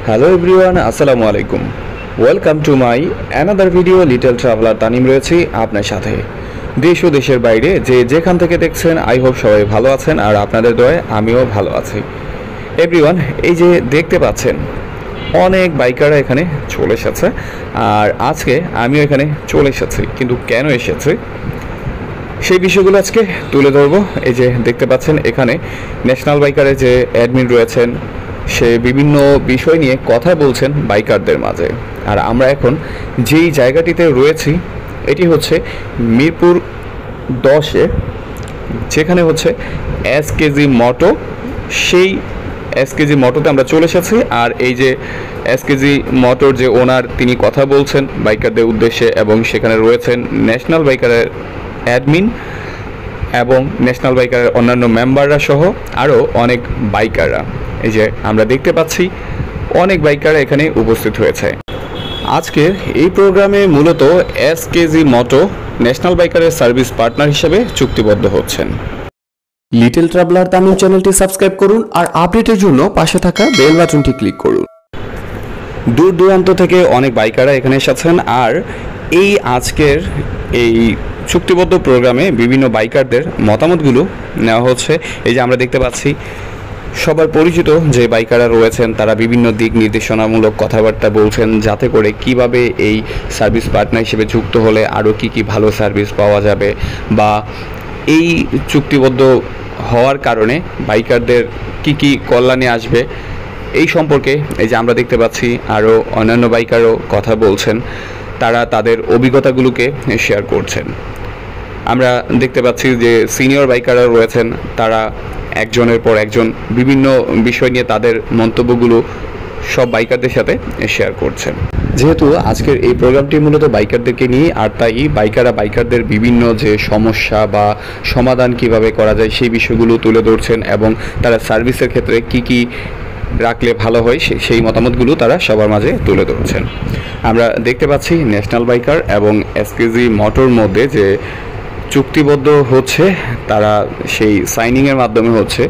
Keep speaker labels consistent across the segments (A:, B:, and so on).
A: Hello everyone, আসসালামু আলাইকুম। Welcome to my another video. Little traveller Tanim রয়েছি আপনার সাথে। দেশ ও দেশের বাইরে যে যেখান থেকে দেখছেন, আই হোপ সবাই ভালো আছেন, আর আপনাদের দয়ায় আমিও ভালো আছি। এভরিওয়ান, এই যে দেখতে পাচ্ছেন অনেক বাইকাররা এখানে চলে এসেছে, আর আজকে আমিও এখানে চলে এসেছি। কিন্তু কেন এসেছি সেই বিষয়গুলো আজকে তুলে ধরবো। এই যে দেখতে পাচ্ছেন এখানে ন্যাশনাল বাইকারের যে অ্যাডমিন রয়েছেন, সে বিভিন্ন বিষয় নিয়ে কথা বলছেন বাইকারদের মাঝে। আর আমরা এখন যেই জায়গাটিতে রয়েছি এটি হচ্ছে মিরপুর 10-এ, যেখানে হচ্ছে এসকেজি মোটো। সেই এসকেজি মোটোতে আমরা চলে এসেছি। আর এই যে এসকেজি মোটোর যে ওনার, তিনি কথা বলছেন বাইকারদের উদ্দেশ্যে, এবং সেখানে রয়েছেন ন্যাশনাল বাইকারের অ্যাডমিন এবং ন্যাশনাল বাইকারের অন্যান্য মেম্বাররা সহ আরও অনেক বাইকাররা। এই যে আমরা দেখতে পাচ্ছি অনেক বাইকাররা এখানে উপস্থিত হয়েছে। আজকের এই প্রোগ্রামে মূলত এসকেজি মোটো ন্যাশনাল বাইকারের সার্ভিস পার্টনার হিসেবে চুক্তিবদ্ধ হচ্ছেন।
B: লিটল ট্রাভেলার তামিম চ্যানেলটি সাবস্ক্রাইব করুন আর আপডেটের জন্য পাশে থাকা বেল বাটনটি ক্লিক করুন।
A: দূর দূরান্ত থেকে অনেক বাইকাররা এখানে এসেছেন, আর এই আজকের এই চুক্তিবদ্ধ প্রোগ্রামে বিভিন্ন বাইকারদের মতামতগুলো নেওয়া হচ্ছে। এই যে আমরা দেখতে পাচ্ছি সবার পরিচিত যে বাইকাররা রয়েছেন, তারা বিভিন্ন দিক নির্দেশনামূলক কথাবার্তা বলছেন, যাতে করে কিভাবে এই সার্ভিস পার্টনার হিসেবে যুক্ত হলে আরও কি ভালো সার্ভিস পাওয়া যাবে, বা এই চুক্তিবদ্ধ হওয়ার কারণে বাইকারদের কি কল্যাণে আসবে এই সম্পর্কে। এই যে আমরা দেখতে পাচ্ছি আরও অন্যান্য বাইকারও কথা বলছেন, তারা তাদের অভিজ্ঞতাগুলোকে শেয়ার করছেন। আমরা দেখতে পাচ্ছি যে সিনিয়র বাইকাররা রয়েছেন, তারা একজনের পর একজন বিভিন্ন বিষয় নিয়ে তাদের মন্তব্যগুলো সব বাইকারদের সাথে শেয়ার করছেন। যেহেতু আজকের এই প্রোগ্রামটি মূলত বাইকারদেরকে নিয়ে, আর তাই বাইকাররা বাইকারদের বিভিন্ন যে সমস্যা বা সমাধান কিভাবে করা যায় সেই বিষয়গুলো তুলে ধরছেন, এবং তারা সার্ভিসের ক্ষেত্রে কি রাখলে ভালো হয় সেই মতামতগুলো তারা সবার মাঝে তুলে ধরছেন। আমরা দেখতে পাচ্ছি ন্যাশনাল বাইকার এবং এসকেজি মোটোর মধ্যে যে চুক্তিবদ্ধ হচ্ছে, তারা সেই সাইনিংয়ের মাধ্যমে হচ্ছে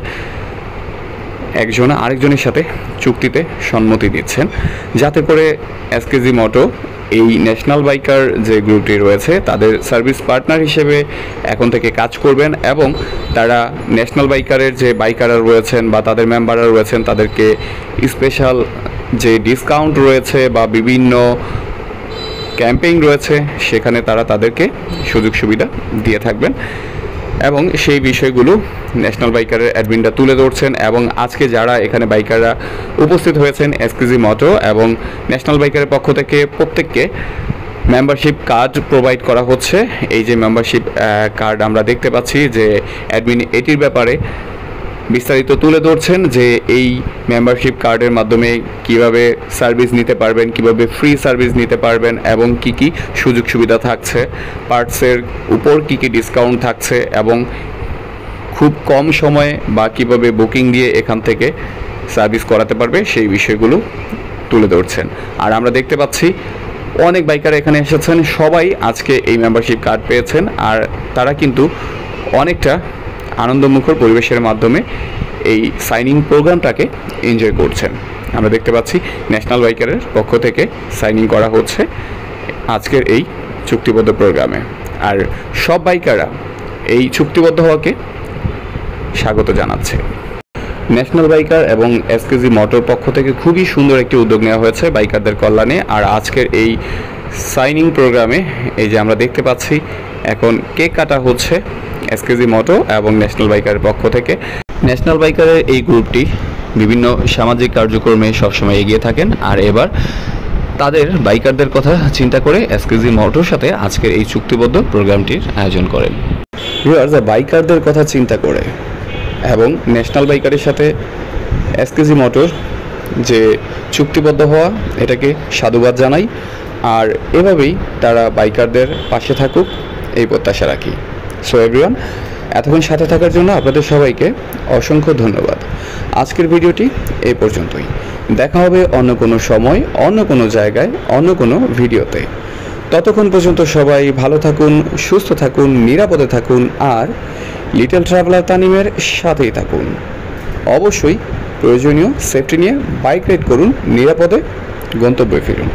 A: একজন আরেকজনের সাথে চুক্তিতে সম্মতি দিচ্ছেন, যাতে করে এসকেজি মোটো এই ন্যাশনাল বাইকার যে গ্রুপটি রয়েছে তাদের সার্ভিস পার্টনার হিসেবে এখন থেকে কাজ করবেন, এবং তারা ন্যাশনাল বাইকারের যে বাইকাররা রয়েছেন বা তাদের মেম্বাররা রয়েছেন তাদেরকে স্পেশাল যে ডিসকাউন্ট রয়েছে বা বিভিন্ন ক্যাম্পেইন রয়েছে সেখানে তারা তাদেরকে সুযোগ সুবিধা দিয়ে থাকবেন, এবং সেই বিষয়গুলো ন্যাশনাল বাইকারের অ্যাডমিনরা তুলে ধরছেন। এবং আজকে যারা এখানে বাইকাররা উপস্থিত হয়েছেন এসকেজি মোটো এবং ন্যাশনাল বাইকারের পক্ষ থেকে প্রত্যেককে মেম্বারশিপ কার্ড প্রোভাইড করা হচ্ছে। এই যে মেম্বারশিপ কার্ড আমরা দেখতে পাচ্ছি যে অ্যাডমিন এটির ব্যাপারে বিস্তারিত তুলে ধরছেন, যে এই মেম্বারশিপ কার্ডের মাধ্যমে কিভাবে সার্ভিস নিতে পারবেন, কিভাবে ফ্রি সার্ভিস নিতে পারবেন, এবং কি সুযোগ সুবিধা থাকছে, পার্টসের উপর কি ডিসকাউন্ট থাকছে, এবং খুব কম সময়ে বা কীভাবে বুকিং দিয়ে এখান থেকে সার্ভিস করাতে পারবে সেই বিষয়গুলো তুলে ধরছেন। আর আমরা দেখতে পাচ্ছি অনেক বাইকার এখানে এসেছেন, সবাই আজকে এই মেম্বারশিপ কার্ড পেয়েছেন, আর তারা কিন্তু অনেকটা আনন্দমুখর পরিবেশের মাধ্যমে এই সাইনিং প্রোগ্রামটাকে এনজয় করছেন। আমরা দেখতে পাচ্ছি ন্যাশনাল বাইকারের পক্ষ থেকে সাইনিং করা হচ্ছে আজকের এই চুক্তিবদ্ধ প্রোগ্রামে, আর সব বাইকাররা এই চুক্তিবদ্ধ হওয়াকে স্বাগত জানাচ্ছে। ন্যাশনাল বাইকার এবং এসকেজি মোটোর পক্ষ থেকে খুবই সুন্দর একটি উদ্যোগ নেওয়া হয়েছে বাইকারদের কল্যাণে। আর আজকের এই সাইনিং প্রোগ্রামে এই যে আমরা দেখতে পাচ্ছি এখন কেক কাটা হচ্ছে এসকেজি মোটো এবং ন্যাশনাল বাইকারের পক্ষ থেকে। ন্যাশনাল বাইকারের এই গ্রুপটি বিভিন্ন সামাজিক কার্যক্রমে সবসময় এগিয়ে থাকেন, আর এবার তাদের বাইকারদের কথা চিন্তা করে এসকেজি মোটোর সাথে আজকের এই চুক্তিবদ্ধ প্রোগ্রামটির আয়োজন করেন। ভিউয়ার্স, বাইকারদের কথা চিন্তা করে এবং ন্যাশনাল বাইকারের সাথে এসকেজি মোটোর যে চুক্তিবদ্ধ হওয়া, এটাকে সাধুবাদ জানাই, আর এভাবেই তারা বাইকারদের পাশে থাকুক এই প্রত্যাশা রাখি। সো এভরিওয়ান, এতক্ষণ সাথে থাকার জন্য আপনাদের সবাইকে অসংখ্য ধন্যবাদ। আজকের ভিডিওটি এই পর্যন্তই। দেখা হবে অন্য কোনো সময়, অন্য কোনো জায়গায়, অন্য কোনো ভিডিওতে। ততক্ষণ পর্যন্ত সবাই ভালো থাকুন, সুস্থ থাকুন, নিরাপদে থাকুন, আর লিটল ট্রাভেলার তানিমের সাথেই থাকুন। অবশ্যই প্রয়োজনীয় সেফটি নিয়ে বাইক রাইড করুন, নিরাপদে গন্তব্যে ফিরুন।